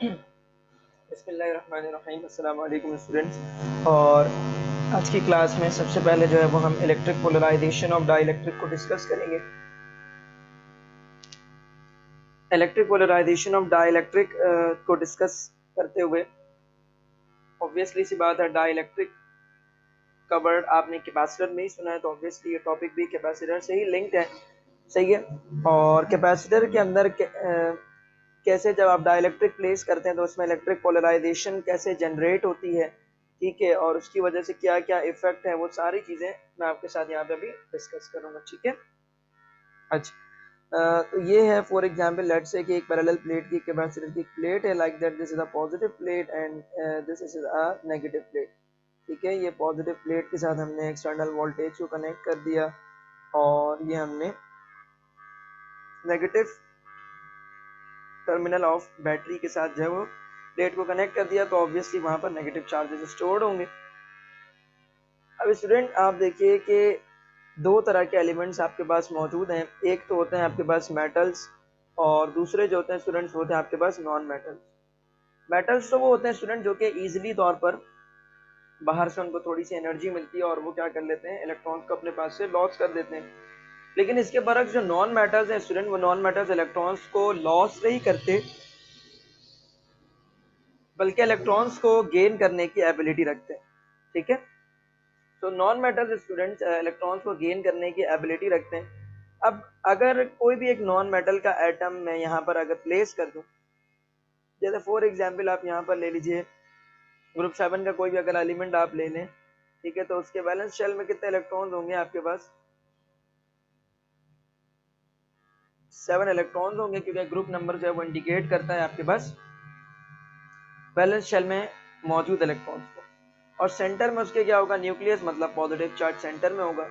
बिस्मिल्लाहिर्रहमानिर्रहीम। अस्सलाम वालेकुम स्टूडेंट्स। और आज की क्लास में सबसे पहले जो है वो हम इलेक्ट्रिक पोलराइजेशन ऑफ डाइलेक्ट्रिक को डिस्कस करेंगे। इलेक्ट्रिक पोलराइजेशन ऑफ डाइलेक्ट्रिक को डिस्कस करते हुए ऑब्वियसली सी बात है, डाइलेक्ट्रिक का वर्ड आपने कैपेसिटर में ही सुना है, तो ऑब्वियसली ये टॉपिक भी कैपेसिटर से ही लिंक्ड है। सही है। और कैपेसिटर के अंदर कैसे जब आप डाइलेक्ट्रिक प्लेस करते हैं तो उसमें इलेक्ट्रिक पोलराइजेशन कैसे जनरेट होती है, ठीक है, और उसकी वजह से क्या क्या इफेक्ट है, वो सारी चीजें मैं आपके साथ यहाँ पे अभी डिस्कस करूंगा। ठीक है। अच्छा, तो ये है फॉर एग्जांपल लेट्स से कि एक पैरेलल प्लेट की कैपेसिटर की प्लेट है like that, this is a positive plate and this is a negative plate. ठीक है, ये पॉजिटिव प्लेट के साथ हमने एक्सटर्नल वोल्टेज को कनेक्ट कर दिया और ये हमने नेगेटिव टर्मिनल ऑफ बैटरी के साथ जो है वो प्लेट को कनेक्ट कर दिया, तो ऑब्वियसली वहां पर नेगेटिव चार्जेस स्टोर्ड होंगे। अब स्टूडेंट आप देखिए कि दो तरह के एलिमेंट्स आपके पास मौजूद हैं। एक तो होते हैं आपके पास मेटल्स और दूसरे जो होते हैं स्टूडेंट्स होते हैं आपके पास नॉन मेटल्स। मेटल्स तो वो होते हैं स्टूडेंट जो कि इजीली तौर पर बाहर से उनको थोड़ी सी एनर्जी मिलती है और वो क्या कर लेते हैं, इलेक्ट्रॉन्स को अपने पास से लॉस कर देते हैं। लेकिन इसके बरक्स जो नॉन मेटल्स हैं स्टूडेंट, वो नॉन मेटल्स इलेक्ट्रॉन्स को लॉस नहीं करते बल्कि इलेक्ट्रॉन्स को गेन करने की एबिलिटी रखते हैं। ठीक है, तो नॉन मेटल स्टूडेंट्स इलेक्ट्रॉन्स को गेन करने की एबिलिटी रखते हैं। अब अगर कोई भी एक नॉन मेटल का एटम मैं यहाँ पर अगर प्लेस कर दूं, जैसे फॉर एग्जांपल आप यहाँ पर ले लीजिए ग्रुप 7 का कोई भी अगर एलिमेंट आप ले लें, ठीक है, तो उसके वैलेंस शेल में कितने इलेक्ट्रॉन्स होंगे आपके पास? 7 इलेक्ट्रॉन्स होंगे, क्योंकि ग्रुप नंबर जो है वो इंडिकेट करता है आपके पास वैलेंस शेल में मौजूद इलेक्ट्रॉन्स को। और सेंटर में उसके क्या होगा, न्यूक्लियस, मतलब पॉजिटिव चार्ज सेंटर में होगा।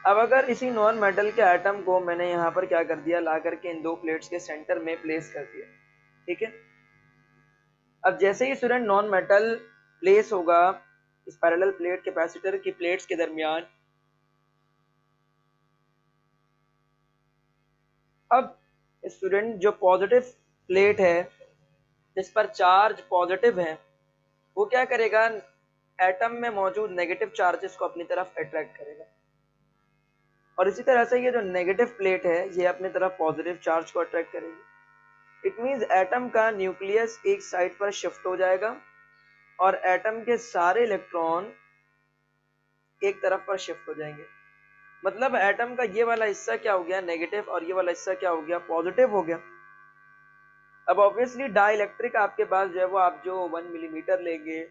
अब अगर इसी नॉन मेटल के एटम को मैंने यहाँ पर क्या कर दिया, ला करके इन दो प्लेट्स के सेंटर में प्लेस कर दिया। ठीक है, अब जैसे ही स्टूडेंट नॉन मेटल प्लेस होगा इस पैरेलल प्लेट कैपेसिटर की प्लेट्स के दरमियान, अब स्टूडेंट जो पॉजिटिव प्लेट है जिस पर चार्ज पॉजिटिव है, वो क्या करेगा, एटम में मौजूद नेगेटिव चार्जेस को अपनी तरफ अट्रैक्ट करेगा। और इसी तरह से ये जो नेगेटिव प्लेट है ये अपनी तरफ पॉजिटिव चार्ज को अट्रैक्ट करेगी। इट मींस एटम का न्यूक्लियस एक साइड पर शिफ्ट हो जाएगा और एटम के सारे इलेक्ट्रॉन एक तरफ पर शिफ्ट हो जाएंगे। मतलब एटम का ये वाला हिस्सा क्या हो गया, नेगेटिव, और ये वाला हिस्सा क्या हो गया, पॉजिटिव हो गया। अब ऑब्वियसली डाइलेक्ट्रिक आपके पास जो है वो आप जो 1 मिलीमीटर लेंगे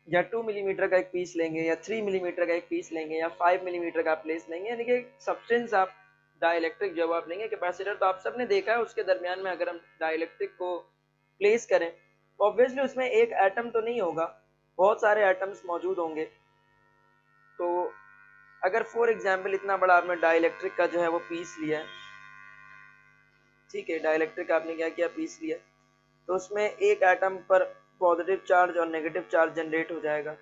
या 2 मिलीमीटर का एक पीस लेंगे या 3 मिलीमीटर का एक पीस लेंगे या 5 मिलीमीटर का प्लेस लेंगे, यानी कि सब्सटेंस आप डाइलेक्ट्रिक जब आप लेंगे, कैपेसिटर तो आप सबने देखा है, उसके दरमियान में अगर हम डाइलेक्ट्रिक को प्लेस करें तो ऑब्वियसली उसमें एक एटम तो नहीं होगा, बहुत सारे एटम्स मौजूद होंगे। तो अगर फॉर एग्जाम्पल इतना बड़ा आपने डाइलेक्ट्रिक का जो है वो पीस लिया है, ठीक है, डाइलेक्ट्रिक आपने क्या किया, पीस लिया, तो उसमें एक एटम पर पॉजिटिव चार्ज और नेगेटिव चार्ज जनरेट हो जाएगा।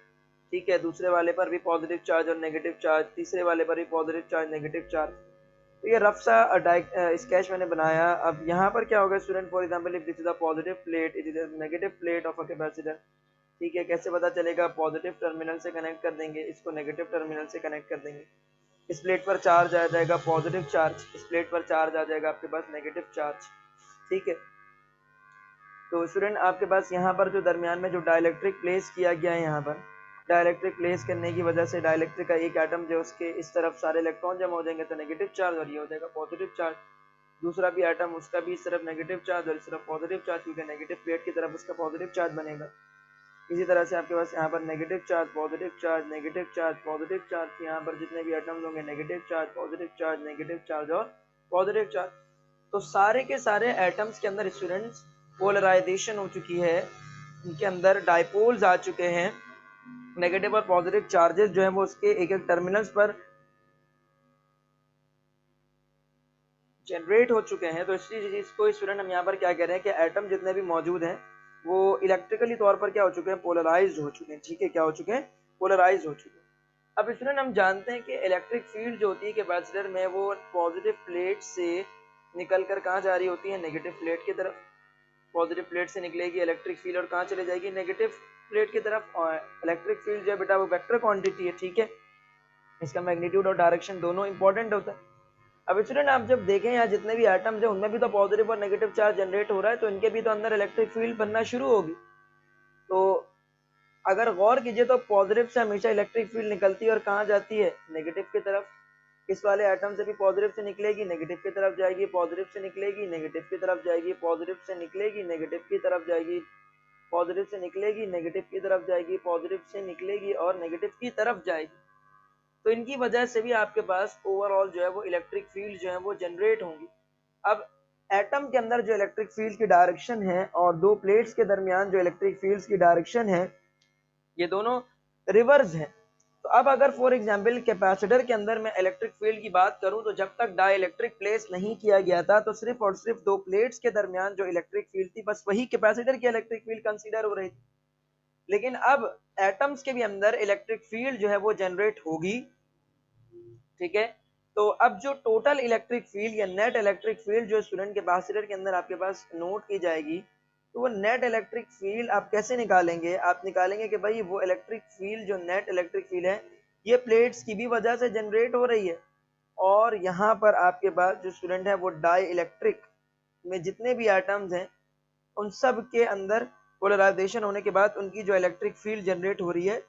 ठीक है, दूसरे वाले पर भी पॉजिटिव चार्ज और नेगेटिव चार्ज, तीसरे वाले पर भी पॉजिटिव चार्ज नेगेटिव चार्ज। तो ये रफ सा स्केच मैंने बनाया। अब यहाँ पर क्या होगा student, for example if this is a positive plate, it is a negative plate of a capacitor. ठीक है, कैसे पता चलेगा, पॉजिटिव टर्मिनल से कनेक्ट कर देंगे, इसको नेगेटिव टर्मिनल से कनेक्ट कर देंगे। इस प्लेट पर चार्ज आ जाएगा पॉजिटिव चार्ज, इस प्लेट पर चार्ज आ जाएगा आपके पास नेगेटिव चार्ज। ठीक है, तो स्टूडेंट आपके पास यहाँ पर जो दरमियान में जो डाइलेक्ट्रिक प्लेस किया गया है, यहाँ पर डाइलेक्ट्रिक प्लेस करने की वजह से डाइलेक्ट्रिक का एक एटम जो उसके इस तरफ सारे इलेक्ट्रॉन जमा हो जाएंगे तो नेगेटिव चार्ज, और ये हो जाएगा पॉजिटिव चार्ज। दूसरा भी एटम उसका भी इस तरफ नेगेटिव चार्ज और इस तरफ पॉजिटिव चार्ज, क्योंकि नेगेटिव प्लेट की तरफ उसका पॉजिटिव चार्ज बनेगा। इसी तरह से आपके पास यहाँ पर negative charge positive charge negative charge positive charge, यहाँ पर जितने भी एटम्स होंगे negative charge positive charge negative charge और पॉजिटिव चार्ज। तो सारे के सारे एटम्स के अंदर स्टूडेंट्स पोलराइजेशन हो चुकी है, इनके अंदर डाइपोल्स आ चुके हैं, नेगेटिव और पॉजिटिव चार्जेस जो है वो उसके एक एक टर्मिनल्स पर जनरेट हो चुके हैं। तो इसी चीज को स्टूडेंट हम यहाँ पर क्या कह रहे हैं कि एटम जितने भी मौजूद हैं वो इलेक्ट्रिकली तौर पर क्या हो चुके हैं, पोलराइज्ड हो चुके हैं। ठीक है, क्या हो चुके हैं, पोलराइज्ड हो चुके हैं। अब स्टूडेंट हम जानते हैं कि इलेक्ट्रिक फील्ड जो होती है कैपेसिटर में, वो पॉजिटिव प्लेट से निकल कर कहाँ जा रही होती है, नेगेटिव प्लेट की तरफ। पॉजिटिव प्लेट से निकलेगी इलेक्ट्रिक फील्ड और कहाँ चले जाएगी, नेगेटिव प्लेट की तरफ। और इलेक्ट्रिक फील्ड जो है बेटा वो वेक्टर क्वांटिटी है, ठीक है। इसका मैग्नीट्यूड और डायरेक्शन दोनों इंपॉर्टेंट होता है। अब स्टूडेंट आप जब देखें यहाँ जितने भी एटम्स हैं उनमें भी तो पॉजिटिव और नेगेटिव चार्ज जनरेट हो रहा है, तो इनके भी तो अंदर इलेक्ट्रिक फील्ड बनना शुरू होगी। तो अगर गौर कीजिए तो पॉजिटिव से हमेशा इलेक्ट्रिक फील्ड निकलती है और कहाँ जाती है, नेगेटिव की तरफ। इस वाले एटम से भी पॉजिटिव से निकलेगी, नेगेटिव की तरफ जाएगी, पॉजिटिव से निकलेगी, नेगेटिव की तरफ जाएगी, पॉजिटिव से निकलेगी, नेगेटिव की तरफ जाएगी, पॉजिटिव से निकलेगी, नेगेटिव की तरफ जाएगी, पॉजिटिव से निकलेगी और नेगेटिव की तरफ जाएगी। तो इनकी वजह से भी आपके पास ओवरऑल जो है वो इलेक्ट्रिक फील्ड जो है वो जनरेट होंगी। अब एटम के अंदर जो इलेक्ट्रिक फील्ड की डायरेक्शन है और दो प्लेट्स के दरमियान जो इलेक्ट्रिक फील्ड की डायरेक्शन है, ये दोनों रिवर्स है। तो अब अगर फॉर एग्जांपल कैपेसिटर के अंदर मैं इलेक्ट्रिक फील्ड की बात करूं, तो जब तक डाइलेक्ट्रिक प्लेस नहीं किया गया था तो सिर्फ और सिर्फ दो प्लेट्स के दरमियान जो इलेक्ट्रिक फील्ड थी बस वही कैपेसिटर की इलेक्ट्रिक फील्ड कंसीडर हो रही थी। लेकिन अब एटम्स के भी अंदर इलेक्ट्रिक फील्ड जो है वो जनरेट होगी, ठीक है। तो अब जो टोटल इलेक्ट्रिक फील्ड या नेट इलेक्ट्रिक फील्ड जो स्टूडेंट कैपेसिटर के अंदर आपके पास नोट की जाएगी, तो वो नेट इलेक्ट्रिक फील्ड आप कैसे निकालेंगे, आप निकालेंगे कि भाई वो इलेक्ट्रिक फील्ड जो नेट इलेक्ट्रिक फील्ड है ये प्लेट्स की भी वजह से जनरेट हो रही है। और यहाँ पर आपके पास जो स्टूडेंट है वो डाई इलेक्ट्रिक में जितने भी एटम्स हैं उन सब के अंदर पोलराइजेशन होने के बाद उनकी जो इलेक्ट्रिक फील्ड जनरेट हो रही है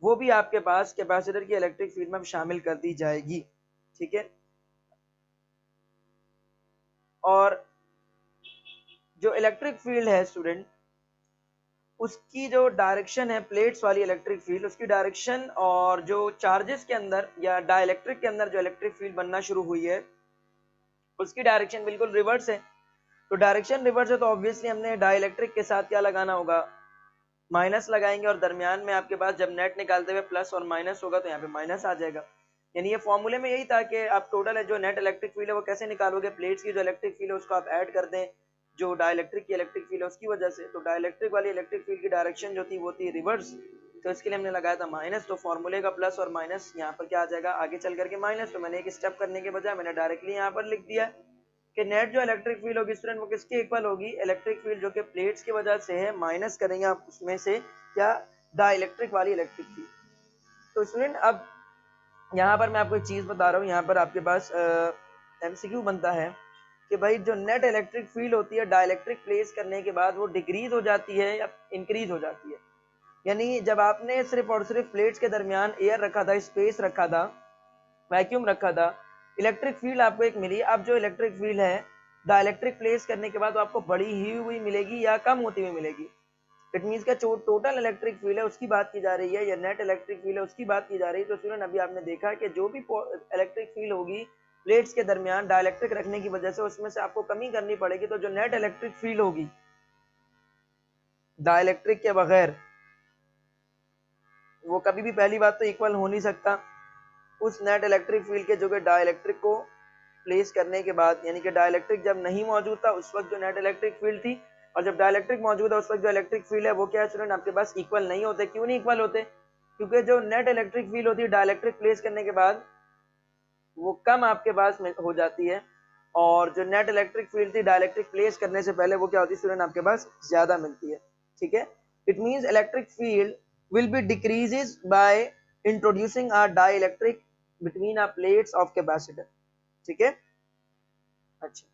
वो भी आपके पास कैपेसिटर की इलेक्ट्रिक फील्ड में शामिल कर दी जाएगी, ठीक है। और जो इलेक्ट्रिक फील्ड है स्टूडेंट, उसकी जो डायरेक्शन है प्लेट्स वाली इलेक्ट्रिक फील्ड, उसकी डायरेक्शन और जो चार्जेस के अंदर या डाइलेक्ट्रिक के अंदर जो इलेक्ट्रिक फील्ड बनना शुरू हुई है उसकी डायरेक्शन बिल्कुल रिवर्स है। तो डायरेक्शन रिवर्स है तो ऑब्वियसली हमने डाइलेक्ट्रिक के साथ क्या लगाना होगा, माइनस लगाएंगे। और दरमियान में आपके पास जब नेट निकालते हुए प्लस और माइनस होगा तो यहाँ पे माइनस आ जाएगा। यानी ये फॉर्मूले में यही था कि आप टोटल है जो नेट इलेक्ट्रिक फील्ड है वो कैसे निकालोगे, प्लेट्स की जो इलेक्ट्रिक फील्ड है उसको आप ऐड कर दें जो डाइलेक्ट्रिक की इलेक्ट्रिक फील्ड है उसकी वजह से। तो डाइलेक्ट्रिक वाली इलेक्ट्रिक फील्ड की डायरेक्शन जो थी वो थी रिवर्स, तो इसके लिए हमने लगाया था माइनस। तो फॉर्मूले का प्लस और माइनस यहाँ पर क्या आ जाएगा, आगे चल करके माइनस। तो मैंने एक स्टेप करने के बजाय मैंने डायरेक्टली यहाँ पर लिख दिया कि नेट जो इलेक्ट्रिक फील्ड होगी स्टूडेंट वो किसके इक्वल होगी, इलेक्ट्रिक फील्ड जो कि प्लेट्स की वजह से है, माइनस करेंगे आप उसमें से क्या, डाइलेक्ट्रिक वाली इलेक्ट्रिक फील्ड। तो स्टूडेंट अब यहाँ पर मैं आपको एक चीज बता रहा हूँ, यहाँ पर आपके पास एमसीक्यू बनता है कि भाई जो नेट इलेक्ट्रिक फील्ड होती है डाइलेक्ट्रिक प्लेस करने के बाद वो डिक्रीज हो जाती है या इंक्रीज हो जाती है। यानी जब आपने सिर्फ और सिर्फ प्लेट्स के दरमियान एयर रखा था, स्पेस रखा था, वैक्यूम रखा था, इलेक्ट्रिक फील्ड आपको एक मिली। अब जो इलेक्ट्रिक फील्ड है डाइलेक्ट्रिक प्लेस करने के बाद तो आपको बढ़ी ही हुई मिलेगी या कम होती हुई मिलेगी। इट मीन्स का जो टोटल इलेक्ट्रिक फील्ड है उसकी बात की जा रही है या नेट इलेक्ट्रिक फील्ड है उसकी बात की जा रही है। तो स्टूडेंट अभी आपने देखा कि जो भी इलेक्ट्रिक फील्ड होगी प्लेट्स के दरमियान डाइलेक्ट्रिक रखने की वजह से उसमें से आपको कमी करनी पड़ेगी। तो जो नेट इलेक्ट्रिक फील्ड होगी डाइलेक्ट्रिक के बगैर वो कभी भी पहली बात तो इक्वल हो नहीं सकता उस नेट इलेक्ट्रिक फील्ड के जो कि डाइलेक्ट्रिक को प्लेस करने के बाद। यानी कि डाइलेक्ट्रिक जब नहीं मौजूद था उस वक्त जो नेट इलेक्ट्रिक फील्ड थी और जब डाइलेक्ट्रिक मौजूद है उस वक्त जो इलेक्ट्रिक फील्ड है वो क्या है स्टूडेंट, आपके पास इक्वल नहीं होते। क्यों नहीं इक्वल होते, क्योंकि जो नेट इलेक्ट्रिक फील्ड होती है डाइलेक्ट्रिक प्लेस करने के बाद वो कम आपके पास हो जाती है और जो नेट इलेक्ट्रिक फील्ड थी डाइलेक्ट्रिक प्लेस करने से पहले वो क्या होती है स्टूडेंट, आपके पास ज्यादा मिलती है, ठीक है। It means electric field will be decreases by introducing a dielectric between a plates of capacitor, ठीक है। अच्छा,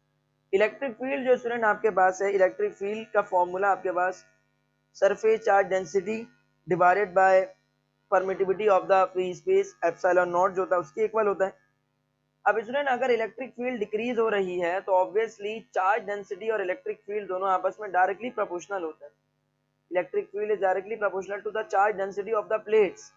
इलेक्ट्रिक फील्ड जो स्टूडेंट आपके पास है, इलेक्ट्रिक फील्ड का फॉर्मूला आपके पास surface charge density divided by permittivity of the free space epsilon naught जो होता है उसके इक्वल होता है। अब स्टूडेंट अगर इलेक्ट्रिक फील्ड डिक्रीज हो रही है तो ऑब्वियसली चार्ज डेंसिटी और इलेक्ट्रिक फील्ड दोनों आपस में डायरेक्टली प्रोपोर्शनल होता है। Electric field is directly proportional to the charge density of the plates.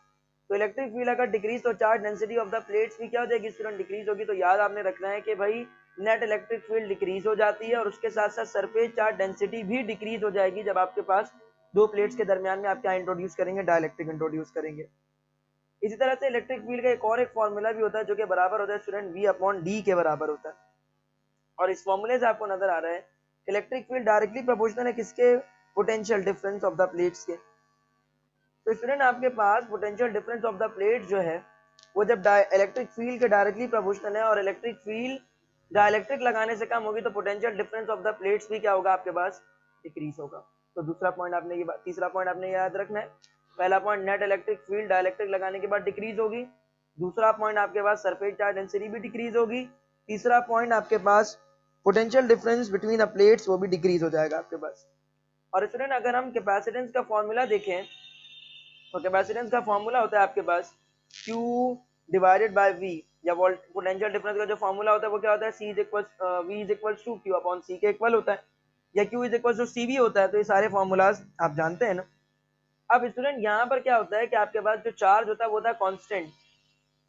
तो इलेक्ट्रिक फील्ड अगर डिक्रीज तो charge density of the plates भी क्या हो जाएगी स्टूडेंट, डिक्रीज होगी। तो याद आपने रखना है कि भाई नेट इलेक्ट्रिक फील्ड डिक्रीज हो जाती है और उसके साथ साथ सरफेस चार्ज डेंसिटी भी डिक्रीज हो जाएगी जब आपके पास दो प्लेट्स के दरमियान में आप क्या इंट्रोड्यूस करेंगे, डाइलेक्ट्रिक इंट्रोड्यूस करेंगे। इसी तरह से इलेक्ट्रिक फील्ड का एक और एक फॉर्मूला भी होता है जो कि बराबर होता है स्टूडेंट V अपॉन D के बराबर होता है। और इस फॉर्मूले से आपको नजर आ रहा है इलेक्ट्रिक फील्ड डायरेक्टली प्रोपोर्शनल है किसके, potential difference of the plates के। तो स्टूडेंट आपके पास potential difference of the plate जो है वो जब इलेक्ट्रिक फील्ड के डायरेक्टली प्रोपोर्शनल है और इलेक्ट्रिक फील्ड डाइलेक्ट्रिक लगाने से कम होगी तो potential difference of the plates भी क्या होगा आपके पास, डिक्रीज होगा। तो दूसरा पॉइंट आपने ये तीसरा पॉइंट आपने याद रखना है। पहला point net electric field dielectric लगाने के बाद डिक्रीज होगी। दूसरा पॉइंट आपके पास सरफेस चार्ज डेंसिटी भी डिक्रीज होगी। तीसरा पॉइंट आपके पास potential difference between the plates वो भी डिक्रीज हो जाएगा आपके पास। और स्टूडेंट अगर हम कैपेसिटेंस का फॉर्मूला देखें तो कैपेसिटेंस का फॉर्मूला होता है आपके पास Q डिवाइडेड बाय V, या पोटेंशियल डिफरेंस का जो फॉर्मूला होता है वो क्या होता है, V is equal to Q upon C के इक्वल होता है, या Q is equal to CV होता है। तो ये सारे फॉर्मूलाज आप जानते हैं ना। अब स्टूडेंट यहाँ पर क्या होता है कि आपके पास जो चार्ज होता है वो होता है कांस्टेंट,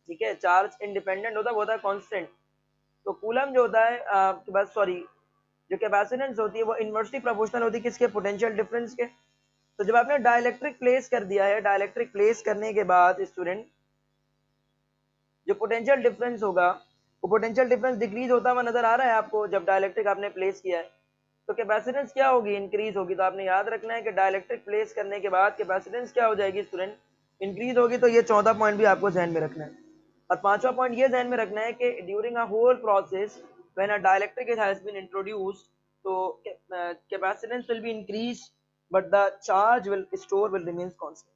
ठीक है, चार्ज इंडिपेंडेंट होता है वो होता है कांस्टेंट। तो कूलम जो होता है आपके पास, सॉरी, जो कैपेसिटेंस होती है वो इनवर्सली प्रोपोर्शनल होती है किसके, पोटेंशियल डिफरेंस के। तो जब आपने डाइलेक्ट्रिक प्लेस कर दिया है, डाइलेक्ट्रिक प्लेस करने के बाद स्टूडेंट जो पोटेंशियल डिफरेंस होगा वो पोटेंशियल डिफरेंस डिक्रीज होता हुआ नजर आ रहा है आपको जब डाइलेक्ट्रिक आपने प्लेस किया है। तो कैपेसिटेंस क्या होगी, इंक्रीज होगी। तो आपने याद रखना है कि डाइलेक्ट्रिक प्लेस करने के बाद कैपेसिटेंस क्या हो जाएगी स्टूडेंट, इंक्रीज होगी। तो ये 14 पॉइंट भी आपको ध्यान में रखना है। और पांचवा पॉइंट ये ध्यान में रखना है कि during a whole process when a dielectric has been introduced तो capacitance will be increase but the charge will store will remain constant.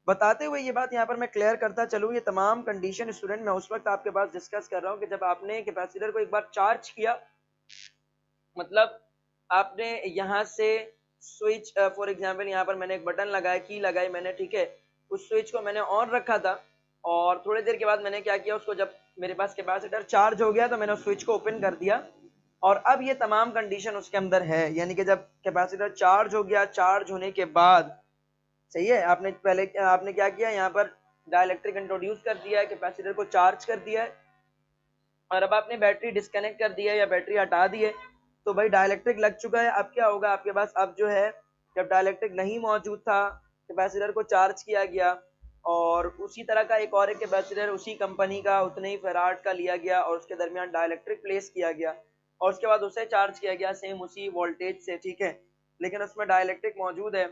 बताते हुए ये बात यहाँ पर मैं क्लियर करता चलूँ, ये तमाम कंडीशन स्टूडेंट मैं उस वक्त आपके पास डिस्कस कर रहा हूँ कि जब आपने कैपेसिटर को एक बार चार्ज किया, मतलब आपने यहाँ से स्विच फॉर एग्जांपल यहाँ पर मैंने एक बटन लगाया, की लगाई मैंने, ठीक है, उस स्विच को मैंने ऑन रखा था और थोड़ी देर के बाद मैंने क्या किया, उसको जब मेरे पास कैपेसिटर चार्ज हो गया तो मैंने उस स्विच को ओपन कर दिया और अब ये तमाम कंडीशन उसके अंदर है। यानी कि जब कैपेसिटर चार्ज हो गया, चार्ज होने के बाद, सही है, आपने पहले आपने क्या किया, यहाँ पर डाइलेक्ट्रिक इंट्रोड्यूस कर दिया है, कैपेसिटर को चार्ज कर दिया है और अब आपने बैटरी डिस्कनेक्ट कर दी है या बैटरी हटा दी है तो भाई डाइलेक्ट्रिक लग चुका है। अब क्या होगा आपके पास, अब जो है जब डाइलेक्ट्रिक नहीं मौजूद था, कैपेसिटर को चार्ज किया गया और उसी तरह का एक और कैपेसिटर उसी कंपनी का उतने ही फेराड का लिया गया और उसके दरमियान डाइलेक्ट्रिक प्लेस किया गया और उसके बाद उसे चार्ज किया गया सेम उसी वोल्टेज से, ठीक है, लेकिन उसमें डाइलेक्ट्रिक मौजूद है।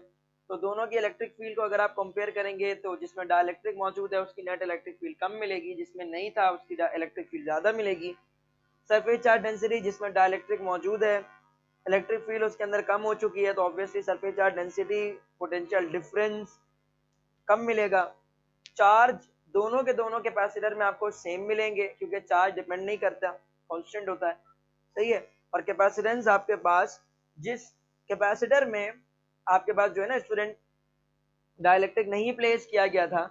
तो दोनों की इलेक्ट्रिक फील्ड को अगर आप कंपेयर करेंगे तो जिसमें डाइलेक्ट्रिक मौजूद है उसकी नेट इलेक्ट्रिक फील्ड कम मिलेगी, जिसमें नहीं था उसकी इलेक्ट्रिक फील्ड ज्यादा मिलेगी। सरफेस चार्ज डेंसिटी जिसमें डाइलेक्ट्रिक मौजूद है, इलेक्ट्रिक फील्ड उसके अंदर कम हो चुकी है तो obviously surface charge density potential difference कम मिलेगा। चार्ज दोनों के दोनों कैपेसिटर में आपको सेम मिलेंगे क्योंकि चार्ज डिपेंड नहीं करता, कांस्टेंट होता है, सही है। और कैपेसिटेंस आपके पास जिस कैपेसिटर में आपके पास जो है ना स्टूडेंट डाइलेक्ट्रिक नहीं प्लेस किया गया था,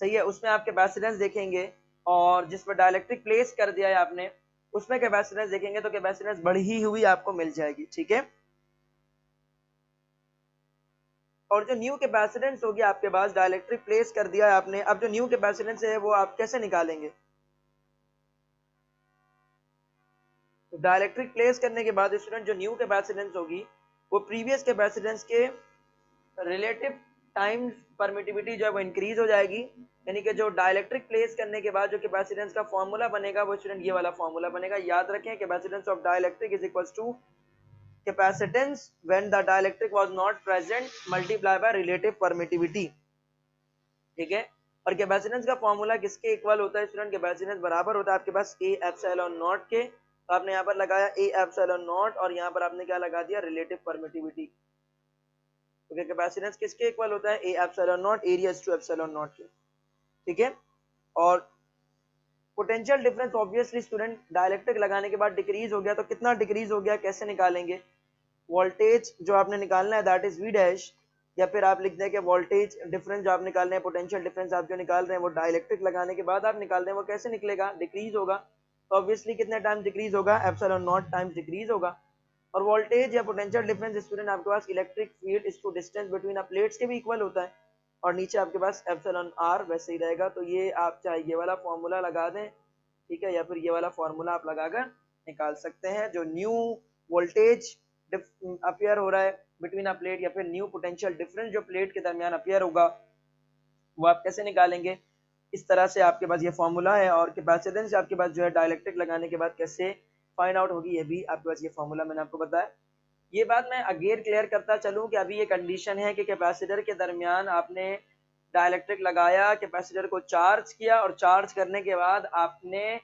सही है, उसमें आप कैपेसिटेंस देखेंगे और जिस पर डाइलेक्ट्रिक प्लेस कर दिया है आपने उसमें कैपेसिटेंस देखेंगे तो कैपेसिटेंस बढ़ी हुई आपको मिल जाएगी, ठीक है। और जो न्यू कैपेसिटेंस होगी आपके पास, डाइलेक्ट्रिक प्लेस कर दिया है आपने, अब जो न्यू कैपेसिटेंस है वो आप कैसे निकालेंगे, तो डाइलेक्ट्रिक प्लेस करने के बाद स्टूडेंट जो न्यू कैपेसिटेंस होगी वो प्रीवियस कैपेसिटेंस के रिलेटिव टाइम परमिटिविटी जो है वो इंक्रीज हो जाएगी। यानी कि जो डाइलेक्ट्रिक प्लेस करने के बाद जो कैपेसिटेंस का फॉर्मूला बनेगा वो स्टूडेंट ये वाला फॉर्मूला बनेगा, याद रखें, capacitance of dielectric is equal to capacitance when the dielectric was not present multiply by relative permittivity, ठीक है। और कैपेसिटेंस का फॉर्मूला किसके इक्वल होता है स्टूडेंट, कैपेसिटेंस बराबर होता है आपके पास ए एप्सिलॉन नॉट के। तो आपने यहाँ पर लगाया ए एप्सिलॉन नॉट और यहाँ पर आपने क्या लगा दिया, रिलेटिव परमिटिविटी। तो कैपेसिटेंस किसके इक्वल होता है, A epsilon naught area to epsilon naught K, ठीक है। और potential difference obviously student dielectric लगाने के बाद डिक्रीज हो गया, तो कितना डिक्रीज हो गया कैसे निकालेंगे, वोल्टेज जो आपने निकालना है दैट इज वी डैश, या फिर आप लिख दें कि वोल्टेज डिफरेंस जो आप निकाल रहे हैं, पोटेंशियल डिफरेंस आप जो निकाल रहे हैं वो डाइलेक्ट्रिक लगाने के बाद आप निकाल रहे हैं, वो कैसे निकलेगा, डिक्रीज होगा। तो ऑब्वियसली कितने टाइम डिक्रीज होगा, एप्सिलॉन नॉट टाइम्स डिक्रीज होगा। और वोल्टेज या पोटेंशियल डिफरेंस स्टूडेंट आपके पास electric field is to distance between a plates के भी इक्वल होता है और नीचे आपके पास एप्सिलॉन आर वैसे ही रहेगा। तो ये आप चाहे ये वाला फॉर्मूला लगा दें, ठीक है, या फिर ये वाला फॉर्मूला आप लगाकर निकाल सकते हैं। जो न्यू वोल्टेज अपियर हो रहा है बिटवीन अ प्लेट या फिर न्यू पोटेंशियल डिफरेंस जो प्लेट के दरमियान अपियर होगा वो आप कैसे निकालेंगे, इस तरह से आपके पास ये फॉर्मूला है। और कैपेसिटेंस आपके पास जो है डाइलेक्ट्रिक लगाने के बाद कैसे फाइंड आउट होगी ये भी आपके पास ये फॉर्मूला मैंने आपको बताया। ये बात मैं अगेन क्लियर करता चलूं कि अभी ये कंडीशन है कि कैपेसिटर के दरमियान आपने डाइलेक्ट्रिक लगाया, कैपेसिटर को चार्ज किया और चार्ज करने के बाद आपने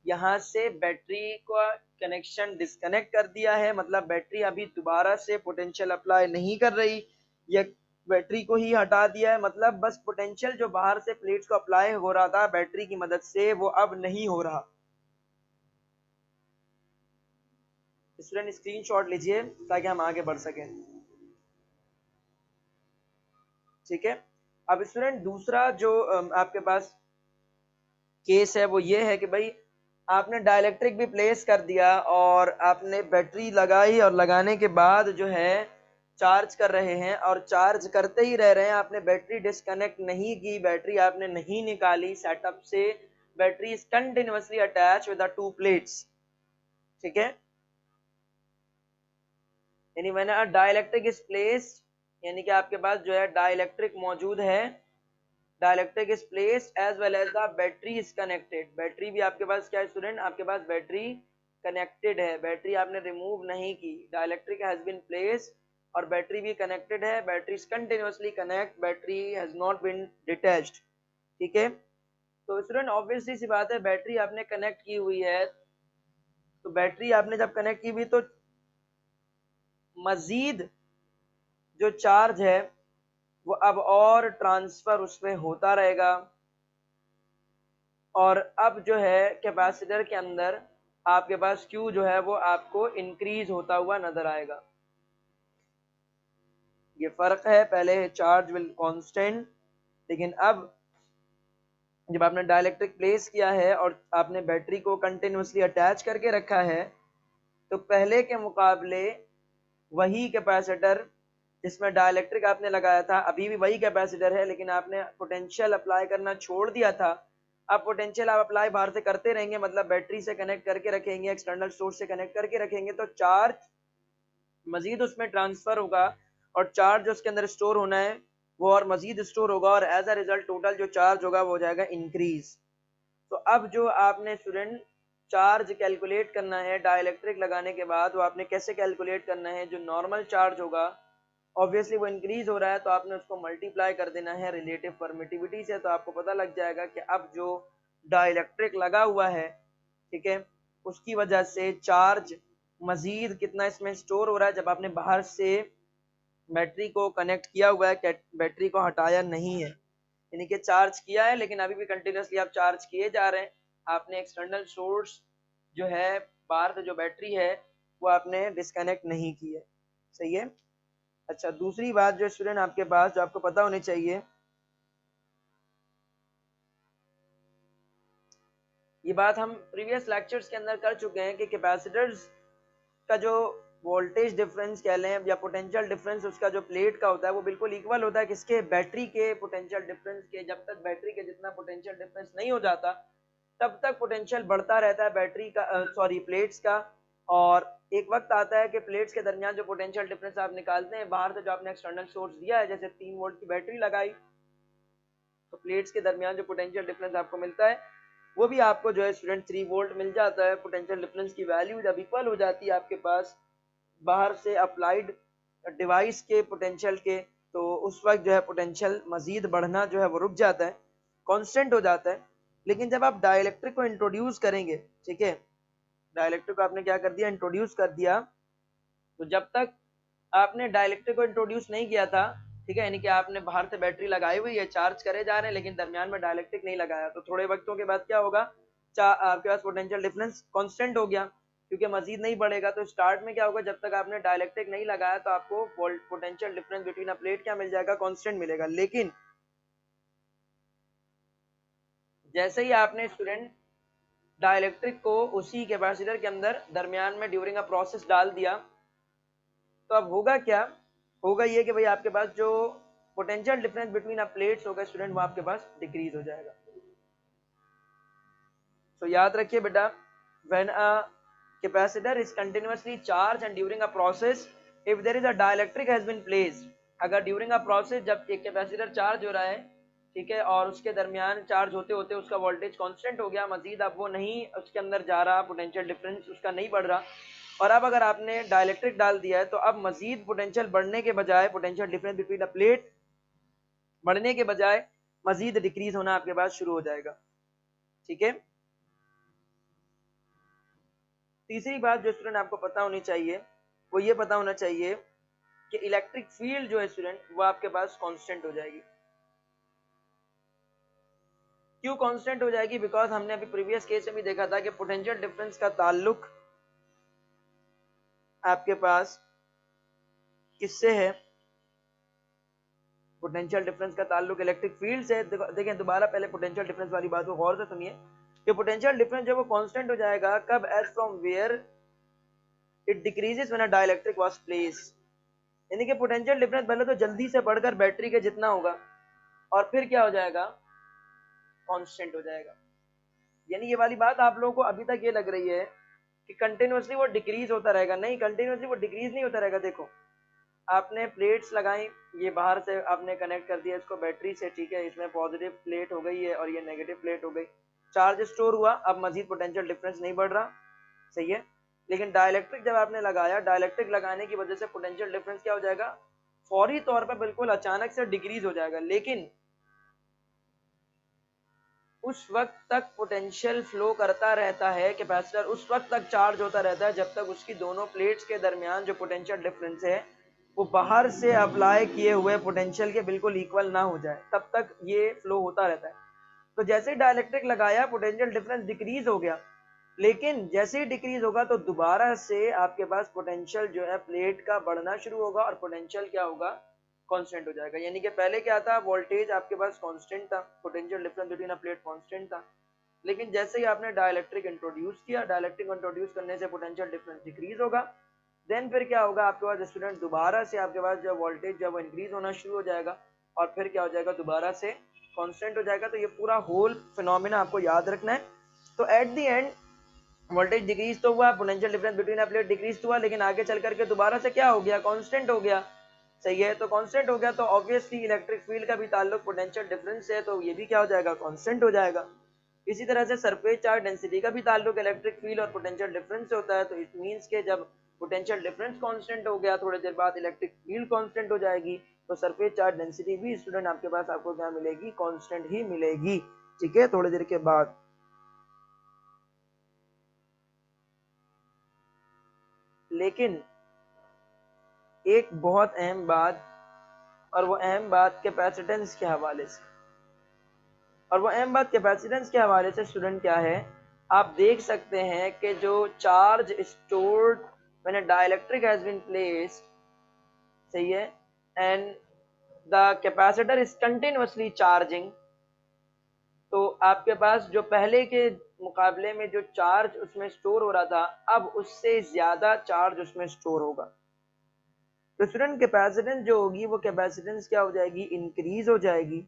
यहाँ से बैटरी का कनेक्शन डिस्कनेक्ट कर दिया है, मतलब बैटरी अभी दोबारा से पोटेंशियल अप्लाई नहीं कर रही, या बैटरी को ही हटा दिया है, मतलब बस पोटेंशियल जो बाहर से प्लेट्स को अप्लाई हो रहा था बैटरी की मदद से वो अब नहीं हो रहा। स्टूडेंट स्क्रीनशॉट लीजिए ताकि हम आगे बढ़ सकें, ठीक है। अब स्टूडेंट दूसरा जो आपके पास केस है वो ये है कि भाई आपने डाइलेक्ट्रिक भी प्लेस कर दिया और आपने बैटरी लगाई और लगाने के बाद जो है चार्ज कर रहे हैं और चार्ज करते ही रह रहे हैं, आपने बैटरी डिस्कनेक्ट नहीं की, बैटरी आपने नहीं निकाली सेटअप से, battery is continuously attach with the two plates, ठीक है। यानी when a dielectric is placed, यानी कि आपके पास जो है डाइलेक्ट्रिक मौजूद है, dielectric is placed as well as the battery is connected, battery भी आपके पास क्या है स्टूडेंट, आपके पास बैटरी कनेक्टेड है, बैटरी आपने रिमूव नहीं की, डाइलेक्ट्रिक हैज बीन प्लेस्ड और बैटरी भी कनेक्टेड है, battery is continuously connect, battery has not been detached, ठीक है। तो स्टूडेंट ऑब्वियसली सी बात है, बैटरी आपने कनेक्ट की हुई है, तो बैटरी आपने जब कनेक्ट की हुई तो मजीद जो चार्ज है वो अब और ट्रांसफर उसमें होता रहेगा, और अब जो है कैपेसिटर के अंदर आपके पास Q जो है वो आपको इंक्रीज होता हुआ नजर आएगा। ये फर्क है, पहले चार्ज विल कांस्टेंट, लेकिन अब जब आपने डाइलेक्ट्रिक प्लेस किया है और आपने बैटरी को कंटिन्यूअसली अटैच करके रखा है, तो पहले के मुकाबले वही कैपेसिटर जिसमें डाइलेक्ट्रिक आपने लगाया था अभी भी वही कैपेसिटर है, लेकिन आपने पोटेंशियल अप्लाई करना छोड़ दिया था। अब पोटेंशियल आप अप्लाई बाहर से करते रहेंगे, मतलब बैटरी से कनेक्ट करके रखेंगे, एक्सटर्नल सोर्स से कनेक्ट करके रखेंगे, तो चार्ज मजीद उसमें ट्रांसफर होगा और चार्ज जो उसके अंदर स्टोर होना है वो और मजीद स्टोर होगा, और एज अ रिजल्ट टोटल जो चार्ज होगा वो हो जाएगा इंक्रीज। तो अब जो आपने स्टूडेंट चार्ज कैलकुलेट करना है डाइलेक्ट्रिक लगाने के बाद, वो आपने कैसे कैलकुलेट करना है, जो नॉर्मल चार्ज होगा ऑब्वियसली वो इंक्रीज हो रहा है तो आपने उसको मल्टीप्लाई कर देना है रिलेटिव परमिटिविटी से, तो आपको पता लग जाएगा कि अब जो डाइलेक्ट्रिक लगा हुआ है, ठीक है, उसकी वजह से चार्ज मजीद कितना इसमें स्टोर हो रहा है, जब आपने बाहर से बैटरी को कनेक्ट किया हुआ है, बैटरी को हटाया नहीं है, यानी कि चार्ज किया है लेकिन अभी भी कंटिन्यूसली आप चार्ज किए जा रहे हैं, आपने एक्सटर्नल सोर्स जो है बाहर से जो बैटरी है वो आपने डिस्कनेक्ट नहीं की है, सही है। अच्छा, दूसरी बात जो स्टूडेंट आपके पास जो आपको पता होनी चाहिए, ये बात हम प्रीवियस लेक्चर्स के अंदर कर चुके हैं कि कैपेसिटर्स का जो वोल्टेज डिफरेंस कह लें या पोटेंशियल डिफरेंस उसका जो प्लेट का होता है वो बिल्कुल इक्वल होता है किसके, बैटरी के पोटेंशियल डिफरेंस के। जब तक बैटरी के जितना पोटेंशियल डिफरेंस नहीं हो जाता तब तक पोटेंशियल बढ़ता रहता है बैटरी का, सॉरी प्लेट्स का, और एक वक्त आता है कि प्लेट्स के दरमियान जो पोटेंशियल डिफरेंस आप निकालते हैं बाहर से, जो आपने एक्सटर्नल सोर्स दिया है, जैसे 3 वोल्ट की बैटरी लगाई, तो प्लेट्स के दरमियान जो पोटेंशियल डिफरेंस आपको मिलता है वो भी आपको जो है स्टूडेंट 3 वोल्ट मिल जाता है। पोटेंशियल डिफरेंस की वैल्यू जब इक्वल हो जाती है आपके पास बाहर से अप्लाइड डिवाइस के पोटेंशियल के, तो उस वक्त जो है पोटेंशियल मजीद बढ़ना जो है वो रुक जाता है, कांस्टेंट हो जाता है। लेकिन जब आप डाइलेक्ट्रिक को इंट्रोड्यूस करेंगे, ठीक है, डाइलेक्ट्रिक को आपने क्या कर दिया, इंट्रोड्यूस कर दिया, तो जब तक आपने डाइलेक्ट्रिक को इंट्रोड्यूस नहीं किया था, ठीक है, यानी कि आपने बाहर से बैटरी लगाई हुई है, चार्ज करे जा रहे हैं, लेकिन दरमियान में डाइलेक्ट्रिक नहीं लगाया, तो थोड़े वक्तों के बाद क्या होगा, आपके पास पोटेंशियल डिफरेंस कांस्टेंट हो गया क्योंकि मजीद नहीं बढ़ेगा। तो स्टार्ट में क्या होगा, जब तक आपने डाइलेक्ट्रिक नहीं लगाया तो आपको potential difference between a plate क्या मिल जाएगा, कांस्टेंट मिलेगा। लेकिन जैसे ही आपने स्टूडेंट डाइलेक्ट्रिक को उसी कैपेसिटर के अंदर दरमियान में ड्यूरिंग अ प्रोसेस डाल दिया, तो अब होगा क्या, होगा ये कि भाई आपके पास जो potential difference between a plates होगा स्टूडेंट वो आपके पास डिक्रीज हो जाएगा। तो याद रखिए बेटा, when a capacitor is continuously charge and during a process if there is a dielectric has been placed, अगर ड्यूरिंग अ प्रोसेस जब एक कैपेसिटर चार्ज हो रहा है, ठीक है, और उसके दरमियान चार्ज होते होते उसका वोल्टेज कांस्टेंट हो गया, मजीद अब वो नहीं उसके अंदर जा रहा, पोटेंशियल डिफरेंस उसका नहीं बढ़ रहा, और अब अगर आपने डाइलेक्ट्रिक डाल दिया है तो अब मजीद पोटेंशियल बढ़ने के बजाय potential difference between a plate बढ़ने के बजाय मजीद डिक्रीज होना आपके पास शुरू हो जाएगा। ठीक है। तीसरी बात जो स्टूडेंट आपको पता होनी चाहिए वो ये पता होना चाहिए कि इलेक्ट्रिक फील्ड जो है स्टूडेंट वो आपके पास कांस्टेंट हो जाएगी। क्यों कांस्टेंट हो जाएगी? बिकॉज हमने अभी प्रीवियस केस में भी देखा था कि पोटेंशियल डिफरेंस का ताल्लुक आपके पास किससे है? पोटेंशियल डिफरेंस का ताल्लुक इलेक्ट्रिक फील्ड से। देखें दोबारा पहले पोटेंशियल डिफरेंस वाली बात को गौर से सुनिए कि पोटेंशियल डिफरेंस जब वो कांस्टेंट हो जाएगा कब? As from where it decreases when a dielectric was placed. यानी कि पोटेंशियल डिफरेंस पहले तो जल्दी से बढ़कर बैटरी के जितना होगा और फिर क्या हो जाएगा? कांस्टेंट हो जाएगा। यानी ये वाली बात आप लोगों को अभी तक ये लग रही है कि कंटिन्यूअसली वो डिक्रीज होता रहेगा। नहीं, कंटिन्यूअसली वो डिक्रीज नहीं होता रहेगा। देखो आपने प्लेट्स लगाई, ये बाहर से आपने कनेक्ट कर दिया इसको बैटरी से, ठीक है, इसमें पॉजिटिव प्लेट हो गई है और ये नेगेटिव प्लेट हो गई, चार्ज स्टोर हुआ, अब मजीद पोटेंशियल डिफरेंस नहीं बढ़ रहा, सही है। लेकिन डाइलेक्ट्रिक जब आपने लगाया, डाइलेक्ट्रिक लगाने की वजह से पोटेंशियल डिफरेंस क्या हो जाएगा? फौरी तौर पर बिल्कुल अचानक से डिक्रीज हो जाएगा। लेकिन उस वक्त तक पोटेंशियल फ्लो करता रहता है, कैपेसिटर उस वक्त तक चार्ज होता रहता है जब तक उसकी दोनों प्लेट्स के दरमियान जो पोटेंशियल डिफरेंस है वो बाहर से अप्लाई किए हुए पोटेंशियल के बिल्कुल इक्वल ना हो जाए, तब तक ये फ्लो होता रहता है। तो जैसे ही डाइलेक्ट्रिक लगाया पोटेंशियल डिफरेंस डिक्रीज हो गया, लेकिन जैसे ही डिक्रीज होगा तो दोबारा से आपके पास पोटेंशियल जो है प्लेट का बढ़ना शुरू होगा और पोटेंशियल क्या होगा? कांस्टेंट हो जाएगा। यानी कि पहले क्या था? वोल्टेज आपके पास कांस्टेंट था, potential difference between a plate constant था। लेकिन जैसे ही आपने डाइलेक्ट्रिक इंट्रोड्यूस किया, डाइलेक्ट्रिक इंट्रोड्यूस करने से पोटेंशियल डिफरेंस डिक्रीज होगा। देन फिर क्या होगा आपके पास स्टूडेंट? दोबारा से आपके पास जब वोल्टेज जब इंक्रीज होना शुरू हो जाएगा और फिर क्या हो जाएगा? दोबारा से कांस्टेंट हो जाएगा। तो ये पूरा होल फिनोमेना आपको याद रखना है। तो at the end voltage decrease तो हुआ, potential difference between a plate decrease हुआ, लेकिन आगे चल करके दोबारा से क्या हो गया? कांस्टेंट हो गया, सही है। तो कांस्टेंट हो गया तो ऑब्वियसली इलेक्ट्रिक फील्ड का भी ताल्लुक पोटेंशियल डिफरेंस से है, तो ये भी क्या हो जाएगा? कांस्टेंट हो जाएगा। इसी तरह से सरफेस चार्ज डेंसिटी का भी ताल्लुक इलेक्ट्रिक फील्ड और पोटेंशियल डिफरेंस से होता है। तो इट मींस के जब पोटेंशियल डिफरेंस कांस्टेंट हो गया, थोड़ी देर बाद इलेक्ट्रिक फील्ड कांस्टेंट हो जाएगी, तो सरफेस चार्ज डेंसिटी भी स्टूडेंट आपके पास आपको क्या मिलेगी? कांस्टेंट ही मिलेगी। ठीक है, थोड़ी देर के बाद। लेकिन एक बहुत अहम बात, और वो अहम बात कैपेसिटेंस के हवाले से, और वो अहम बात कैपेसिटेंस के हवाले से स्टूडेंट क्या है? आप देख सकते हैं कि जो charge stored when a dielectric has been placed, सही है, and the capacitor is continuously charging, तो आपके पास जो पहले के मुकाबले में जो चार्ज उसमें स्टोर हो रहा था, अब उससे ज्यादा चार्ज उसमें स्टोर होगा। तो स्टूडेंट कैपेसिटेंस जो होगी वो कैपेसिटेंस क्या हो जाएगी? इंक्रीज हो जाएगी।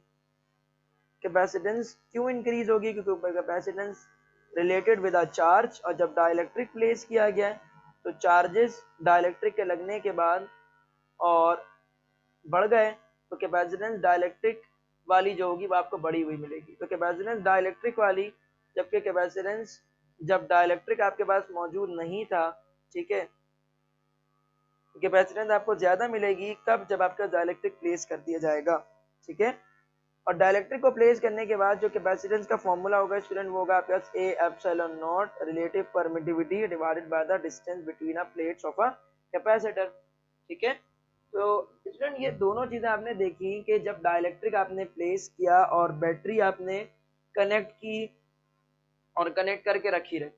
कैपेसिटेंस क्यों इंक्रीज होगी? क्योंकि capacitance related with a charge, और जब डाइलेक्ट्रिक प्लेस किया गया है तो चार्जेस डाइलेक्ट्रिक के लगने के बाद और बढ़ गए, तो कैपेसिटेंस डाइलेक्ट्रिक वाली जो होगी वो आपको बढ़ी हुई मिलेगी। तो कैपेसिटेंस डाइलेक्ट्रिक वाली, जबकि कैपेसिटेंस जब डाइलेक्ट्रिक आपके पास मौजूद नहीं था, ठीक है, कैपेसिटेंस आपको ज्यादा मिलेगी कब? जब आपका डाइलेक्ट्रिक प्लेस कर दिया जाएगा। ठीक है, और डाइलेक्ट्रिक को प्लेस करने के बाद जो कैपेसिटेंस का फॉर्मूला होगा स्टूडेंट वो होगा आपके पास A epsilon naught relative permittivity divided by the distance between a plates of a capacitor. ठीक है, तो स्टूडेंट ये दोनों चीजें आपने देखी कि जब डाइलेक्ट्रिक आपने प्लेस किया और बैटरी आपने कनेक्ट की और कनेक्ट करके रखी रहे,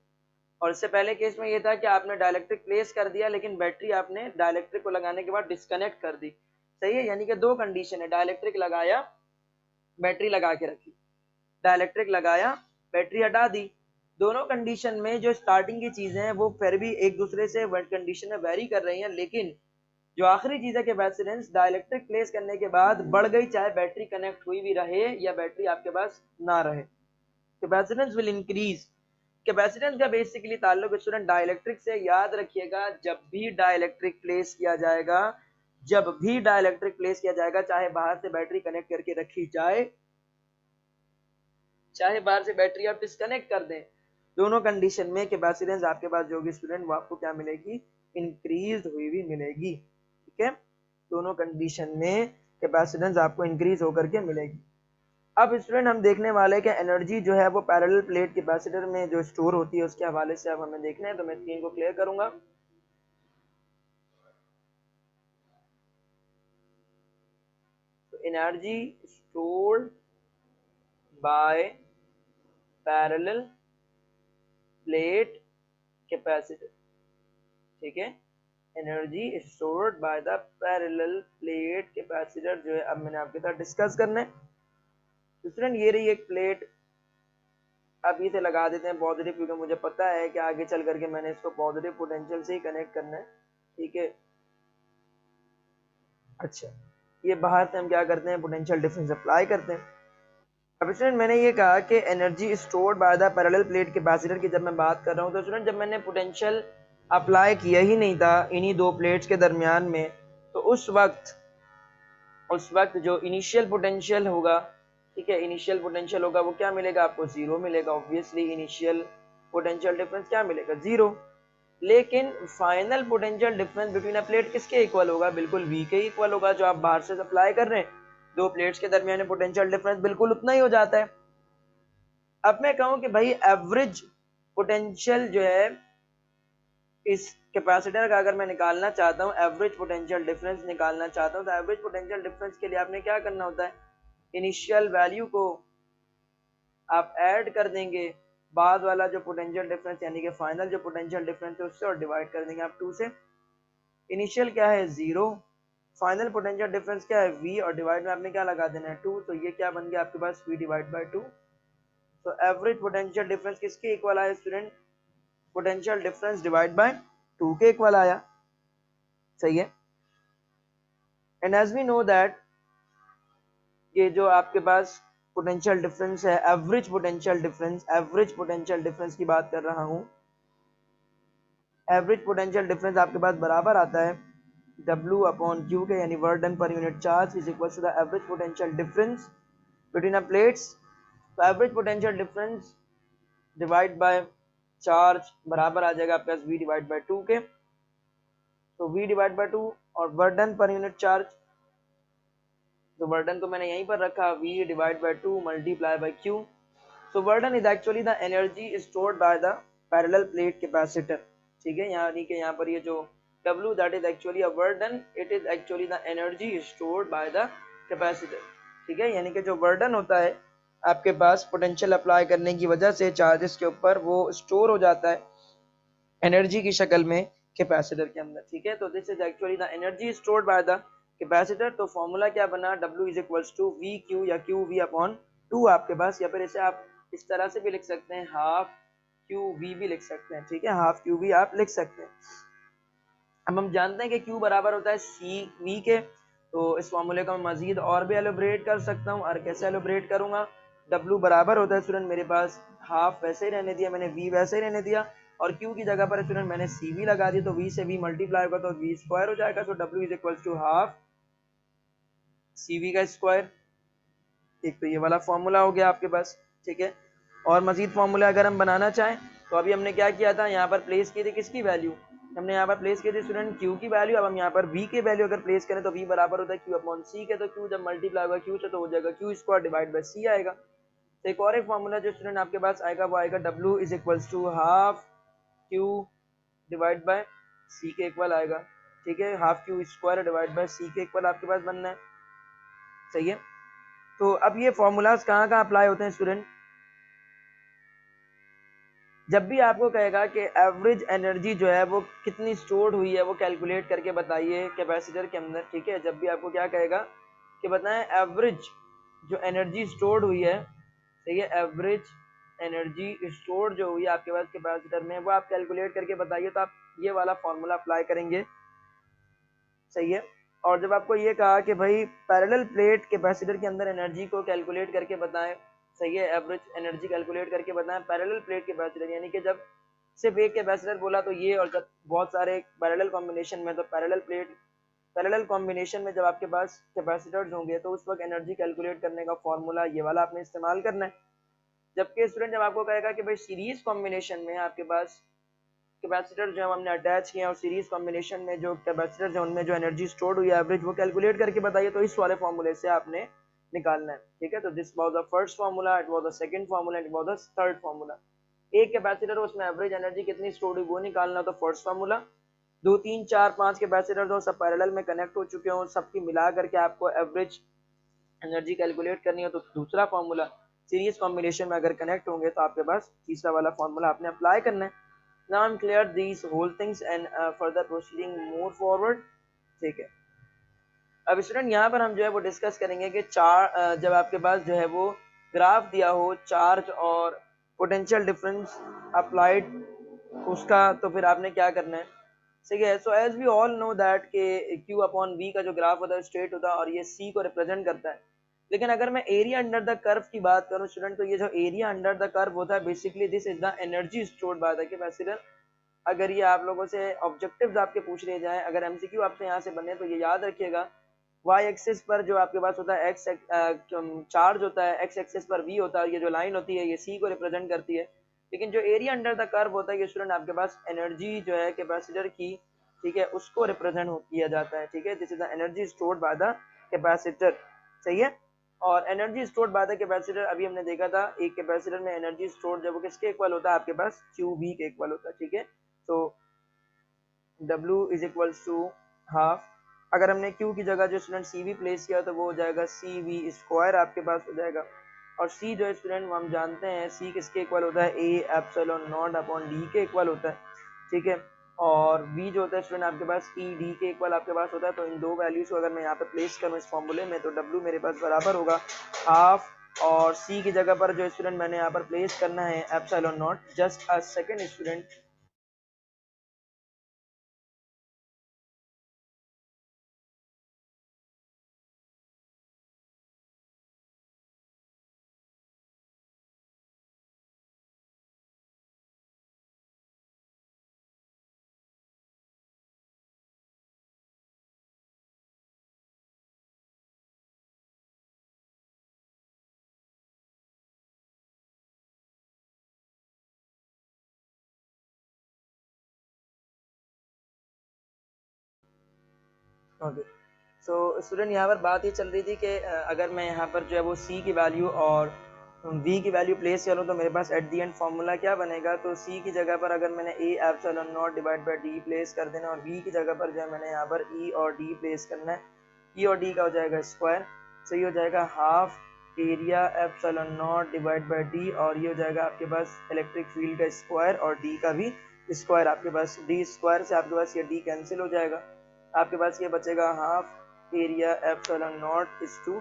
और इससे पहले केस में ये था कि आपने डाइलेक्ट्रिक प्लेस कर दिया लेकिन बैटरी आपने डाइलेक्ट्रिक को लगाने के बाद डिस्कनेक्ट कर दी, सही है। यानी कि दो कंडीशन है, डाइलेक्ट्रिक लगाया, बैटरी लगा के रखी, डाइलेक्ट्रिक लगाया, बैटरी हटा दी। दोनों कंडीशन में जो स्टार्टिंग की चीजें हैं वो फिर भी एक दूसरे से कंडीशन में वेरी कर रही हैं, लेकिन जो आखिरी चीज है कैपेसिटेंस, डाइलेक्ट्रिक प्लेस करने के बाद बढ़ गई, चाहे बैटरी कनेक्ट हुई भी रहे या बैटरी आपके पास ना रहे। Capacitance will increase. कैपेसिटेंस का बेसिकली ताल्लुक स्टूडेंट डाइलेक्ट्रिक से, याद रखिएगा, जब भी डाइलेक्ट्रिक प्लेस किया जाएगा, जब भी डाइलेक्ट्रिक प्लेस किया जाएगा, चाहे बाहर से बैटरी कनेक्ट करके रखी जाए, चाहे बाहर से बैटरी आप डिस्कनेक्ट कर दें, दोनों कंडीशन में कैपेसिटेंस आपके पास जो होगी स्टूडेंट वो आपको क्या मिलेगी? इंक्रीज हुई भी मिलेगी। ठीक है, दोनों कंडीशन में कैपेसिटेंस आपको इंक्रीज होकर के मिलेगी। अब स्टूडेंट हम देखने वाले हैं कि एनर्जी जो है वो पैरेलल प्लेट कैपेसिटर में जो स्टोर होती है उसके हवाले से अब हमें देखना है। तो मैं स्क्रीन को क्लियर करूंगा। Energy stored bye parallel plate capacitor, ठीक है, energy stored by the parallel plate capacitor जो है अब मैंने आपके साथ डिस्कस करना है। स्टूडेंट ये रही एक प्लेट, अब इसे लगा देते हैं पॉजिटिव, क्योंकि मुझे पता है कि आगे चल करके मैंने इसको पॉजिटिव पोटेंशियल से ही कनेक्ट करना है, ठीक है। अच्छा, ये बाहर से हम क्या करते हैं, पोटेंशियल डिफरेंस अप्लाई करते हैं। अब स्टूडेंट मैंने ये कहा कि energy stored by the parallel plate capacitor की जब मैं बात कर रहा हूँ, तो स्टूडेंट जब मैंने पोटेंशियल अप्लाई किया ही नहीं था इन्हीं दो प्लेट्स के दरमियान में, तो उस वक्त जो इनिशियल पोटेंशियल होगा, ठीक है, इनिशियल पोटेंशियल होगा वो क्या मिलेगा आपको, जीरो मिलेगा। ऑब्वियसली इनिशियल पोटेंशियल डिफरेंस क्या मिलेगा, जीरो। लेकिन final potential difference between a plate किसके इक्वल होगा, बिल्कुल v के इक्वल होगा, जो आप बाहर से सप्लाई कर रहे हैं। दो प्लेट्स के दरमियान पोटेंशियल डिफरेंस बिल्कुल उतना ही हो जाता है। अब मैं कहूं कि भाई एवरेज पोटेंशियल जो है इस कैपेसिटर का अगर मैं निकालना चाहता हूं, एवरेज पोटेंशियल डिफरेंस निकालना चाहता हूं, तो एवरेज पोटेंशियल डिफरेंस के लिए आपने क्या करना होता है, इनिशियल वैल्यू को आप ऐड कर देंगे बाद वाला जो पोटेंशियल डिफरेंस यानी कि फाइनल जो पोटेंशियल डिफरेंस है उससे, और डिवाइड कर देंगे आप 2 से। इनिशियल क्या है, जीरो, फाइनल पोटेंशियल डिफरेंस क्या है, v, और डिवाइड में आपने क्या लगा देना है, 2। तो ये क्या बन गया आपके पास, v डिवाइड बाय 2। तो एवरेज पोटेंशियल डिफरेंस किसके इक्वल आया student, potential difference divide by 2 के इक्वल आया, सही है। And as we know that ये जो आपके पास पोटेंशियल डिफरेंस है, एवरेज पोटेंशियल डिफरेंस की बात कर रहा हूं, एवरेज पोटेंशियल डिफरेंस आपके पास बराबर आता है W अपॉन Q के, यानी work done per unit charge is equal to the average potential difference between a plates. तो average potential difference divide by charge बराबर आ जाएगा आपके पास V डिवाइड बाय 2 के। तो V डिवाइड बाय 2 और work done per unit charge, तो work done को मैंने यहीं पर रखा, V divide by 2 multiply by Q। So burden is actually the energy stored by the parallel plate capacitor, ठीक है, यानी कि यहाँ पर ये जो W that is actually a burden, it is actually the energy stored by the capacitor, ठीक है, यानी कि जो burden होता है आपके पास पोटेंशियल अप्लाई करने की वजह से चार्जेस के ऊपर, वो स्टोर हो जाता है एनर्जी की शक्ल में कैपेसिटर के अंदर, ठीक है। तो this is actually the energy stored by the capacitor. तो फॉर्मूला क्या बना, W is equals to V Q या क्यू वी अपॉन 2 आपके पास, या फिर इसे आप इस तरह से भी लिख सकते हैं, हाफ क्यू वी भी लिख सकते हैं, ठीक है, हाफ क्यू वी आप लिख सकते हैं। अब हम जानते हैं कि Q बराबर होता है सी वी के, तो इस फॉर्मूले को मैं मजीद और भी एलोबरेट कर सकता हूँ, और कैसे एलोबरेट करूंगा, W बराबर होता है स्टूडेंट मेरे पास हाफ वैसे ही रहने दिया मैंने, V वैसे ही रहने दिया, और Q की जगह पर स्टूडेंट मैंने CV लगा दी, तो V से V मल्टीप्लाई होगा तो V स्क्वायर हो जाएगा। तो W is equal to half CV का स्क्वायर। एक तो ये वाला फॉर्मूला हो गया आपके पास, ठीक है। और मजीद फॉर्मूला अगर हम बनाना चाहें, तो अभी हमने क्या किया था, यहाँ पर प्लेस की थी किसकी वैल्यू, हमने यहाँ पर प्लेस की थी स्टूडेंट Q की वैल्यू। अब हम यहाँ पर V की वैल्यू अगर प्लेस करें, तो V बराबर होता है Q अपॉन C के, तो Q जब मल्टीप्लाई होगा Q से तो हो जाएगा Q square divide by C आएगा। तो एक और एक फॉर्मूला जो स्टूडेंट आपके पास आएगा वो आएगा W is equals to half Q divide by C के इक्वल आएगा, ठीक है, half Q square divide by C के इक्वल आपके पास बनना है, सही है। तो अब ये फॉर्मूलाज कहाँ कहाँ अप्लाई होते हैं स्टूडेंट, जब भी आपको कहेगा कि एवरेज एनर्जी जो है वो कितनी स्टोर्ड हुई है वो कैलकुलेट करके बताइए कैपेसिटर के अंदर, ठीक है। जब भी आपको क्या कहेगा कि बताएं एवरेज जो एनर्जी स्टोर्ड हुई है, सही है, एवरेज एनर्जी स्टोर्ड जो हुई है आपके पास कैपेसिटर में, वो आप कैलकुलेट करके बताइए, तो आप ये वाला फॉर्मूला अप्लाई करेंगे, सही है। और जब आपको ये कहा कि भाई पैरेलल प्लेट कैपेसिटर के अंदर एनर्जी को कैलकुलेट करके बताएं, सही है, एवरेज एनर्जी कैलकुलेट करके बताएं पैरेलल प्लेट कैपेसिटर, यानी कि जब सिर्फ एक कैपेसिटर बोला तो ये, और जब बहुत सारे पैरेलल कॉम्बिनेशन में, तो पैरेलल कॉम्बिनेशन में जब आपके पास कैपेसिटर्स होंगे, तो उस वक्त एनर्जी कैलकुलेट करने का फॉर्मूला ये वाला आपने इस्तेमाल करना है। जबकि स्टूडेंट जब आपको कहेगा कि भाई सीरीज कॉम्बिनेशन में आपके पास कैपेसिटर जो हमने अटैच किया और सीरीज कॉम्बिनेशन में जो कैपेसिटर जो उनमें जो एनर्जी स्टोर्ड हुई एवरेज वो कैलकुलेट करके बताइए, तो इस वाले फॉर्मूले से आपने निकालना है। ठीक है, तो this was the first formula, it was the second formula, it was the third formula. एक कैपेसिटर उसमें एवरेज एनर्जी कितनी स्टोर्ड हुई वो निकालना, तो फर्स्ट फार्मूला। 2 3 4 5 कैपेसिटर हो, सब पैरेलल में कनेक्ट हो चुके हो, सबकी मिला करके आपको एवरेज एनर्जी कैलकुलेट करनी हो तो दूसरा फार्मूला। सीरीज कॉम्बिनेशन में अगर कनेक्ट होंगे तो आपके पास तीसरा वाला फार्मूला आपने अप्लाई करना है। Now I am clear these whole things and further proceeding more forward. ठीक है, अब स्टूडेंट यहाँ पर हम जो है वो डिस्कस करेंगे कि जब आपके पास जो है वो ग्राफ दिया हो चार्ज और पोटेंशियल डिफरेंस अप्लाइड उसका, तो फिर आपने क्या करना है। ठीक है, so as we all know that के क्यू अपॉन वी का जो ग्राफ होता है स्ट्रेट होता है और ये सी को रिप्रेजेंट करता है। लेकिन अगर मैं एरिया अंडर द कर्व की बात करूं स्टूडेंट, तो ये जो एरिया अंडर द कर्व होता है basically this is the energy stored by the capacitor. अगर ये आप लोगों से ऑब्जेक्टिव्स आपके पूछ लिए जाए, अगर एमसीक्यू आपसे यहाँ से बने, तो ये याद रखिएगा वाई एक्सिस पर जो आपके पास होता है एक्स चार्ज होता है, एक्स एक्सिस पर वी होता है, ये जो लाइन होती है ये सी को रिप्रेजेंट करती है। लेकिन जो एरिया अंडर द कर्व होता है ये स्टूडेंट आपके पास एनर्जी जो है कैपेसिटर की, ठीक है, उसको रिप्रेजेंट किया जाता है। ठीक है, this is the energy stored by the capacitor. सही है, और energy stored by the capacitor अभी हमने देखा था एक कैपेसिटर में एनर्जी स्टोर्ड जब वो किसके इक्वल होता है, आपके पास क्यू वी के इक्वल होता है। ठीक है, तो W is equals to half, अगर हमने Q की जगह जो स्टूडेंट CV प्लेस किया तो वो हो जाएगा CV स्क्वायर आपके पास हो जाएगा। और C जो है स्टूडेंट हम जानते हैं C किसके इक्वल होता है, A epsilon not upon D के इक्वल होता है। ठीक है, और V जो होता है स्टूडेंट आपके पास E D के इक्वल आपके पास होता है। तो इन दो वैल्यूज को अगर मैं यहाँ पे प्लेस करूँ इस फॉर्मूले में, तो W मेरे पास बराबर होगा हाफ, और C की जगह पर जो स्टूडेंट मैंने यहाँ पर प्लेस करना है epsilon not. Just a second student, okay, so student यहाँ पर बात ये चल रही थी कि अगर मैं यहाँ पर जो है वो C की वैल्यू और V की वैल्यू प्लेस करूँ तो मेरे पास एट दी एंड फॉर्मूला क्या बनेगा। तो C की जगह पर अगर मैंने A epsilon not divide by D place कर देना, और V की जगह पर जो है मैंने यहाँ पर E और D प्लेस करना है। E और D का हो जाएगा स्क्वायर, सो ये हो जाएगा half area epsilon not divide by D, और ये हो जाएगा आपके पास इलेक्ट्रिक फील्ड का स्क्वायर और D का भी स्क्वायर। आपके पास D स्क्वायर से आपके पास ये D कैंसिल हो जाएगा, आपके पास ये बचेगा half area epsilon naught is to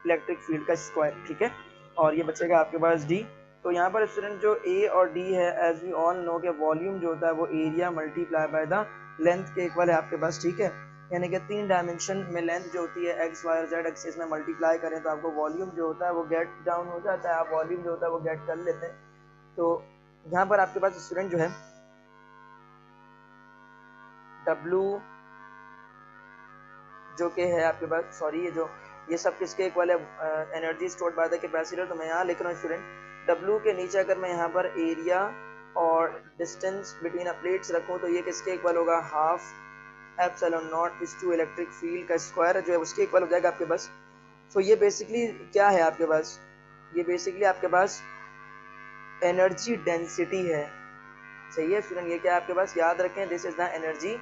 electric field का स्क्वायर। ठीक है, और ये बचेगा आपके पास D। तो यहाँ पर स्टूडेंट जो A और D है, एज वी ऑल नो के वॉल्यूम जो होता है वो area multiply by the length के इक्वल है आपके पास। ठीक है, यानी कि 3 डायमेंशन में लेंथ जो होती है एक्स वाई और जेड एक्सिस में मल्टीप्लाई करें तो आपको वॉल्यूम जो होता है वो गेट डाउन हो जाता है, आप वॉल्यूम जो होता है वो गेट कर लेते हैं। तो यहाँ पर आपके पास स्टूडेंट जो है W जो कि है आपके पास, सॉरी ये सब किसके इक्वल है, energy stored by the capacitor. तो मैं यहाँ लिख रहा हूँ स्टूडेंट W के नीचे अगर मैं यहाँ पर एरिया और डिस्टेंस बिटवीन अ प्लेट्स रखूँ तो ये किसके इक्वल होगा, half epsilon naught is to electric field का स्क्वायर जो है उसके इक्वल हो जाएगा आपके पास। तो ये बेसिकली क्या है आपके पास, ये बेसिकली आपके पास एनर्जी डेंसिटी है। सही है स्टूडेंट, ये क्या है आपके पास, याद रखें this is the energy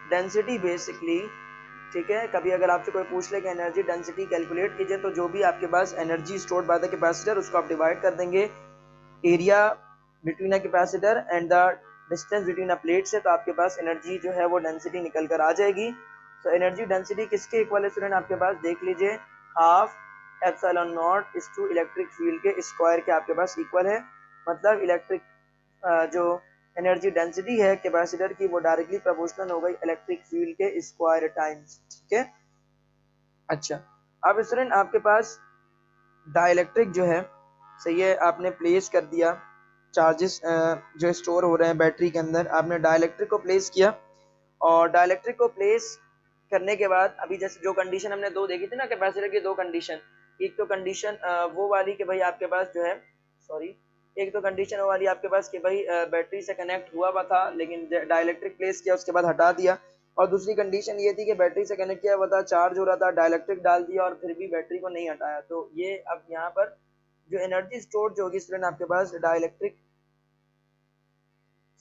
density basically. ठीक है, कभी अगर आपसे कोई पूछ ले कि एनर्जी डेंसिटी कैलकुलेट कीजिए, तो जो भी आपके पास energy stored by the capacitor उसको आप डिवाइड कर देंगे area between a capacitor and the distance between a plate से, तो आपके पास एनर्जी जो है वो डेंसिटी निकल कर आ जाएगी। तो एनर्जी डेंसिटी किसके इक्वल है स्टूडेंट, आपके पास देख लीजिए half epsilon naught is to electric field के स्क्वायर के आपके पास इक्वल है। मतलब इलेक्ट्रिक जो एनर्जी डेंसिटी है कैपेसिटर की वो डायरेक्टली प्रोपोर्शनल हो गई इलेक्ट्रिक फील्ड के स्क्वायर टाइम्स। ठीक है, अच्छा अब स्टूडेंट आपके पास डाइलेक्ट्रिक जो है, सही है, आपने प्लेस कर दिया चार्जेस जो स्टोर हो रहे हैं बैटरी के अंदर, आपने डाइलेक्ट्रिक को प्लेस किया। और डाइलेक्ट्रिक को प्लेस करने के बाद अभी जैसे जो कंडीशन हमने दो देखी थी ना कैपेसिटर की, दो कंडीशन, एक तो कंडीशन वो वाली कि भाई आपके पास जो है, सॉरी एक तो कंडीशन वो वाली आपके पास कि भाई बैटरी से कनेक्ट हुआ हुआ था लेकिन डाइलेक्ट्रिक प्लेस किया उसके बाद हटा दिया, और दूसरी कंडीशन ये थी कि बैटरी से कनेक्ट किया हुआ था, चार्ज हो रहा था, डाइलेक्ट्रिक डाल दिया और फिर भी बैटरी को नहीं हटाया। तो ये अब यहाँ पर जो एनर्जी स्टोर जो होगी स्टूडेंट आपके पास डाइलेक्ट्रिक,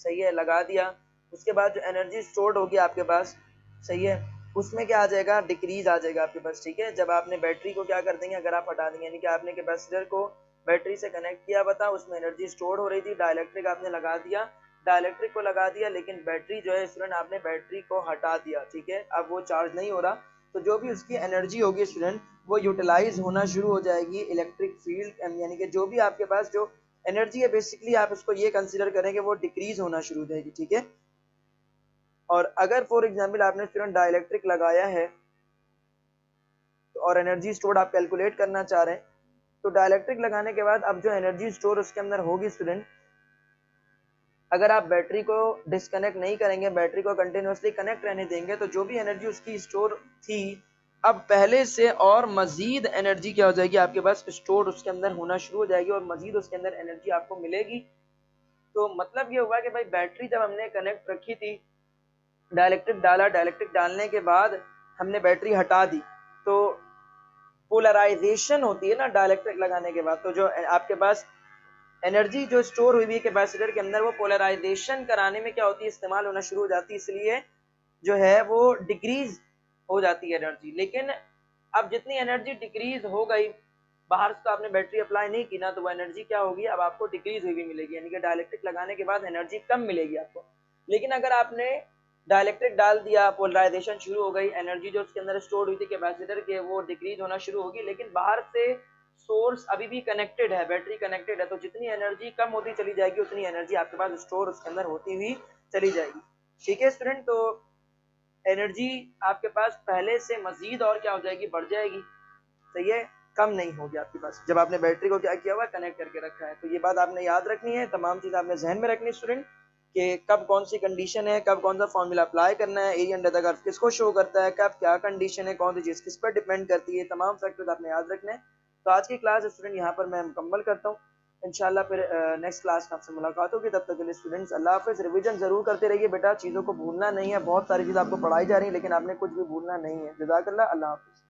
सही है, लगा दिया, उसके बाद जो एनर्जी स्टोर्ड होगी आपके पास, सही है, उसमें क्या आ जाएगा, डिक्रीज आ जाएगा आपके पास। ठीक है, जब आपने बैटरी को क्या कर देंगे, अगर आप हटा देंगे, यानी कि आपने कैपेसिटर को बैटरी से कनेक्ट किया हुआ था, उसमें एनर्जी स्टोर हो रही थी, डाइलेक्ट्रिक आपने लगा दिया, डाइलेक्ट्रिक को लगा दिया, लेकिन बैटरी जो है स्टूडेंट आपने बैटरी को हटा दिया। ठीक है, अब वो चार्ज नहीं हो रहा, तो जो भी उसकी एनर्जी होगी स्टूडेंट वो यूटिलाइज होना शुरू हो जाएगी इलेक्ट्रिक फील्ड, यानी कि जो भी आपके पास जो एनर्जी है बेसिकली आप इसको ये कंसीडर करें कि वो डिक्रीज होना शुरू हो जाएगी। ठीक है, और अगर फॉर एग्जांपल आपने स्टूडेंट डाइलेक्ट्रिक लगाया है तो और एनर्जी स्टोर्ड आप कैलकुलेट करना चाह रहे हैं, तो डाइलेक्ट्रिक लगाने के बाद अब जो एनर्जी स्टोर उसके अंदर होगी स्टूडेंट, अगर आप बैटरी को डिस्कनेक्ट नहीं करेंगे, बैटरी को कंटिन्यूसली कनेक्ट रहने देंगे, तो जो भी एनर्जी उसकी स्टोर थी अब पहले से और मजीद एनर्जी क्या हो जाएगी आपके पास स्टोर उसके अंदर होना शुरू हो जाएगी और मजीद उसके अंदर एनर्जी आपको मिलेगी। तो मतलब ये हुआ कि भाई बैटरी जब हमने कनेक्ट रखी थी, डाइलेक्ट्रिक डाला, डाइलेक्ट्रिक डालने के बाद हमने बैटरी हटा दी, तो पोलराइजेशन होती है ना डाइलेक्ट्रिक लगाने के बाद, तो जो आपके पास एनर्जी जो स्टोर हुई है कैपेसिटर के अंदर वो पोलराइजेशन कराने में क्या होती है, इस्तेमाल होना शुरू हो जाती है, इसलिए जो है वो डिक्रीज हो जाती है एनर्जी। लेकिन अब जितनी एनर्जी डिक्रीज हो गई, बाहर से तो आपने बैटरी अप्लाई नहीं की ना, तो वो एनर्जी क्या होगी, अब आपको डिक्रीज हुई भी मिलेगी, यानी कि डाइलेक्ट्रिक लगाने के बाद एनर्जी कम मिलेगी आपको। लेकिन अगर आपने डाइलेक्ट्रिक डाल दिया, पोलराइजेशन शुरू हो गई, एनर्जी जो उसके अंदर स्टोर हुई थी कैपेसिटर के वो डिक्रीज होना शुरू होगी, लेकिन बाहर से सोर्स अभी भी कनेक्टेड है, बैटरी कनेक्टेड है, तो जितनी एनर्जी कम होती चली जाएगी उतनी एनर्जी आपके पास स्टोर उसके अंदर होती हुई चली जाएगी। ठीक है स्टूडेंट, तो एनर्जी आपके पास पहले से मजीद और क्या हो जाएगी, बढ़ जाएगी, सही है, कम नहीं होगी आपके पास, जब आपने बैटरी को क्या किया हुआ, कनेक्ट करके रखा है। तो ये बात आपने याद रखनी है, तमाम चीज़ आपने जहन में रखनी है स्टूडेंट, कि कब कौन सी कंडीशन है, कब कौन सा फॉर्मूला अप्लाई करना है, एरिया अंडर द कर्व किसको शो करता है, कब क्या कंडीशन है, कौन सी चीज़ किस पर डिपेंड करती है, तमाम फैक्टर्स आपने याद रखने हैं। तो आज की क्लास स्टूडेंट यहाँ पर मैं मुकम्मल करता हूँ, इंशाल्लाह फिर नेक्स्ट क्लास में आपसे मुलाकात होगी, तब तक के लिए स्टूडेंट्स अल्लाह हाफिज़। रिवीजन जरूर करते रहिए बेटा, चीज़ों को भूलना नहीं है, बहुत सारी चीज़ आपको पढ़ाई जा रही है लेकिन आपने कुछ भी भूलना नहीं है। जज़ाकल्लाह, अल्लाह हाफिज़।